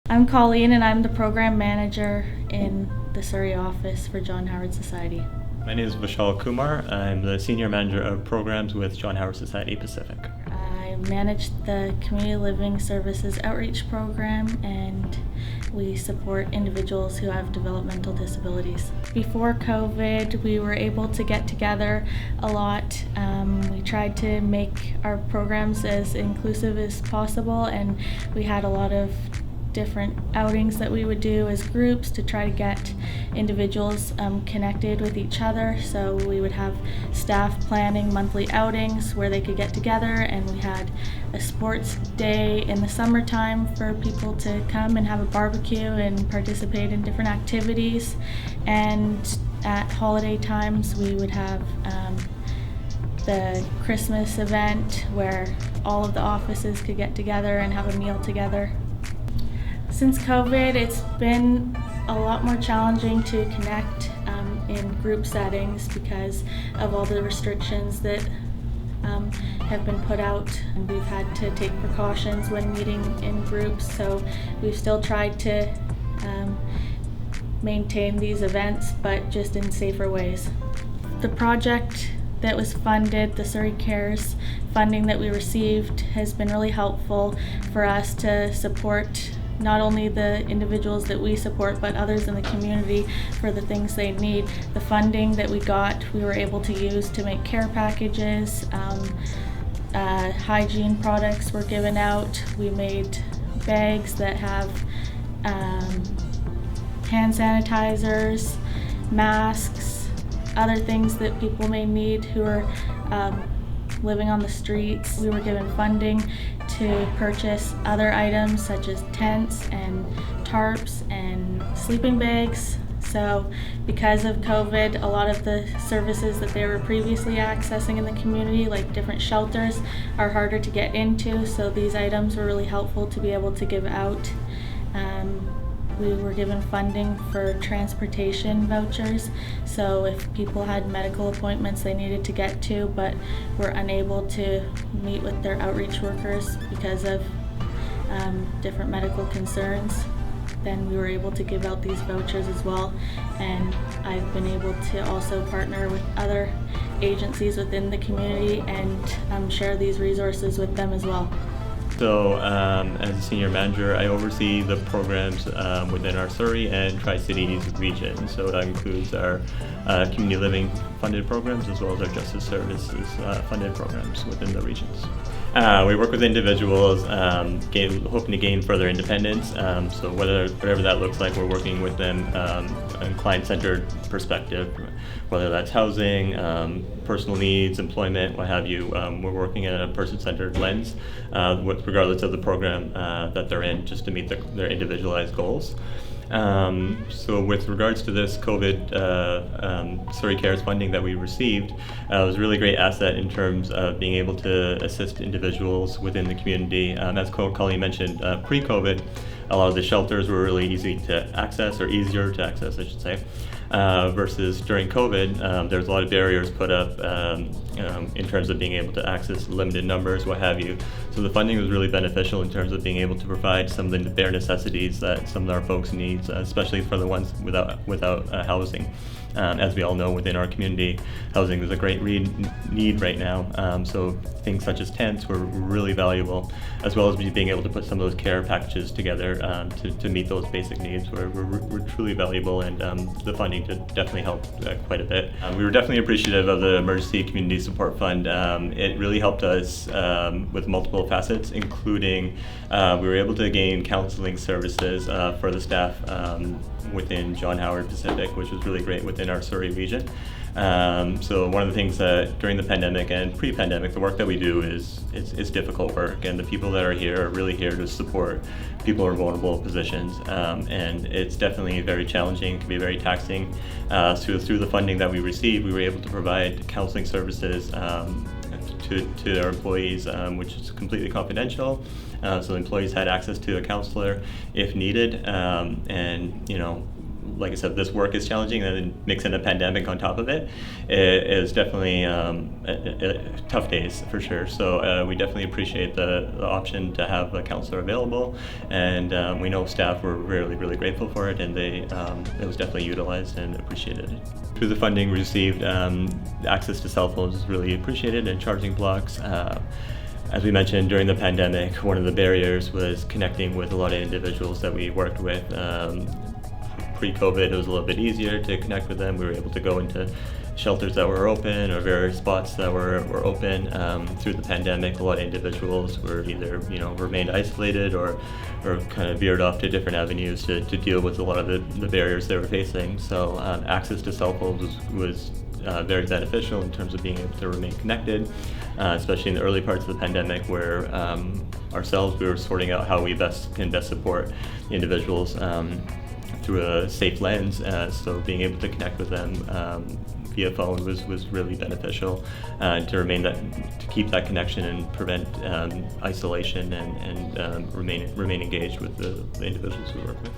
I'm Colleen and I'm the program manager in the Surrey office for John Howard Society. My name is Vishal Kumar. I'm the Senior Manager of Programs with John Howard Society Pacific. I manage the Community Living Services Outreach Program and we support individuals who have developmental disabilities. Before COVID, we were able to get together a lot. We tried to make our programs as inclusive as possible, and we had a lot of different outings that we would do as groups to try to get individuals connected with each other. So we would have staff planning monthly outings where they could get together, and we had a sports day in the summertime for people to come and have a barbecue and participate in different activities. And at holiday times we would have the Christmas event where all of the offices could get together and have a meal together. Since COVID, it's been a lot more challenging to connect in group settings because of all the restrictions that have been put out. And we've had to take precautions when meeting in groups, so we've still tried to maintain these events, but just in safer ways. The project that was funded, the Surrey Cares funding that we received, has been really helpful for us to support not only the individuals that we support, but others in the community for the things they need. The funding that we got, we were able to use to make care packages, hygiene products were given out. We made bags that have hand sanitizers, masks, other things that people may need who are living on the streets. We were given funding to purchase other items such as tents and tarps and sleeping bags. So because of COVID, a lot of the services that they were previously accessing in the community, like different shelters, are harder to get into. So these items were really helpful to be able to give out. We were given funding for transportation vouchers, so if people had medical appointments they needed to get to but were unable to meet with their outreach workers because of different medical concerns, then we were able to give out these vouchers as well. And I've been able to also partner with other agencies within the community and share these resources with them as well. So as a Senior Manager, I oversee the programs within our Surrey and Tri-Cities region. So that includes our community living funded programs as well as our justice services funded programs within the regions. We work with individuals hoping to gain further independence. So whatever that looks like, we're working with them in a client-centered perspective, whether that's housing, personal needs, employment, what have you. We're working in a person-centered lens, regardless of the program that they're in, just to meet their individualized goals. So with regards to this COVID Surrey Cares funding that we received, it was a really great asset in terms of being able to assist individuals within the community. As Colleen mentioned, pre-COVID, a lot of the shelters were really easier to access, I should say, versus during COVID, there's a lot of barriers put up in terms of being able to access limited numbers, what have you. So the funding was really beneficial in terms of being able to provide some of the bare necessities that some of our folks need, especially for the ones without housing. As we all know, within our community, housing is a great need right now. So things such as tents were really valuable, as well as being able to put some of those care packages together to meet those basic needs were truly valuable, and the funding did definitely help quite a bit. We were definitely appreciative of the Emergency Community Support Fund. It really helped us with multiple facets, including we were able to gain counseling services for the staff within John Howard Pacific, which was really great within our Surrey region. So one of the things that during the pandemic and pre-pandemic, the work that we do is difficult work, and the people that are here are really here to support people in vulnerable positions, and it's definitely very challenging, can be very taxing. Through the funding that we received, we were able to provide counseling services to our employees, which is completely confidential. So employees had access to a counselor if needed, and like I said, this work is challenging, and then mix in a pandemic on top of it, it is definitely tough days for sure. So we definitely appreciate the option to have a counselor available, and we know staff were really grateful for it, and it was definitely utilized and appreciated. Through the funding we received, access to cell phones is really appreciated, and charging blocks. As we mentioned, during the pandemic, one of the barriers was connecting with a lot of individuals that we worked with. Pre-COVID, it was a little bit easier to connect with them. We were able to go into shelters that were open or various spots that were open. Through the pandemic, a lot of individuals were either remained isolated or kind of veered off to different avenues to deal with a lot of the barriers they were facing. So access to cell phones was very beneficial in terms of being able to remain connected, especially in the early parts of the pandemic, where ourselves we were sorting out how we can best support the individuals through a safe lens. So being able to connect with them via phone was really beneficial to keep that connection and prevent isolation and remain engaged with the individuals we work with.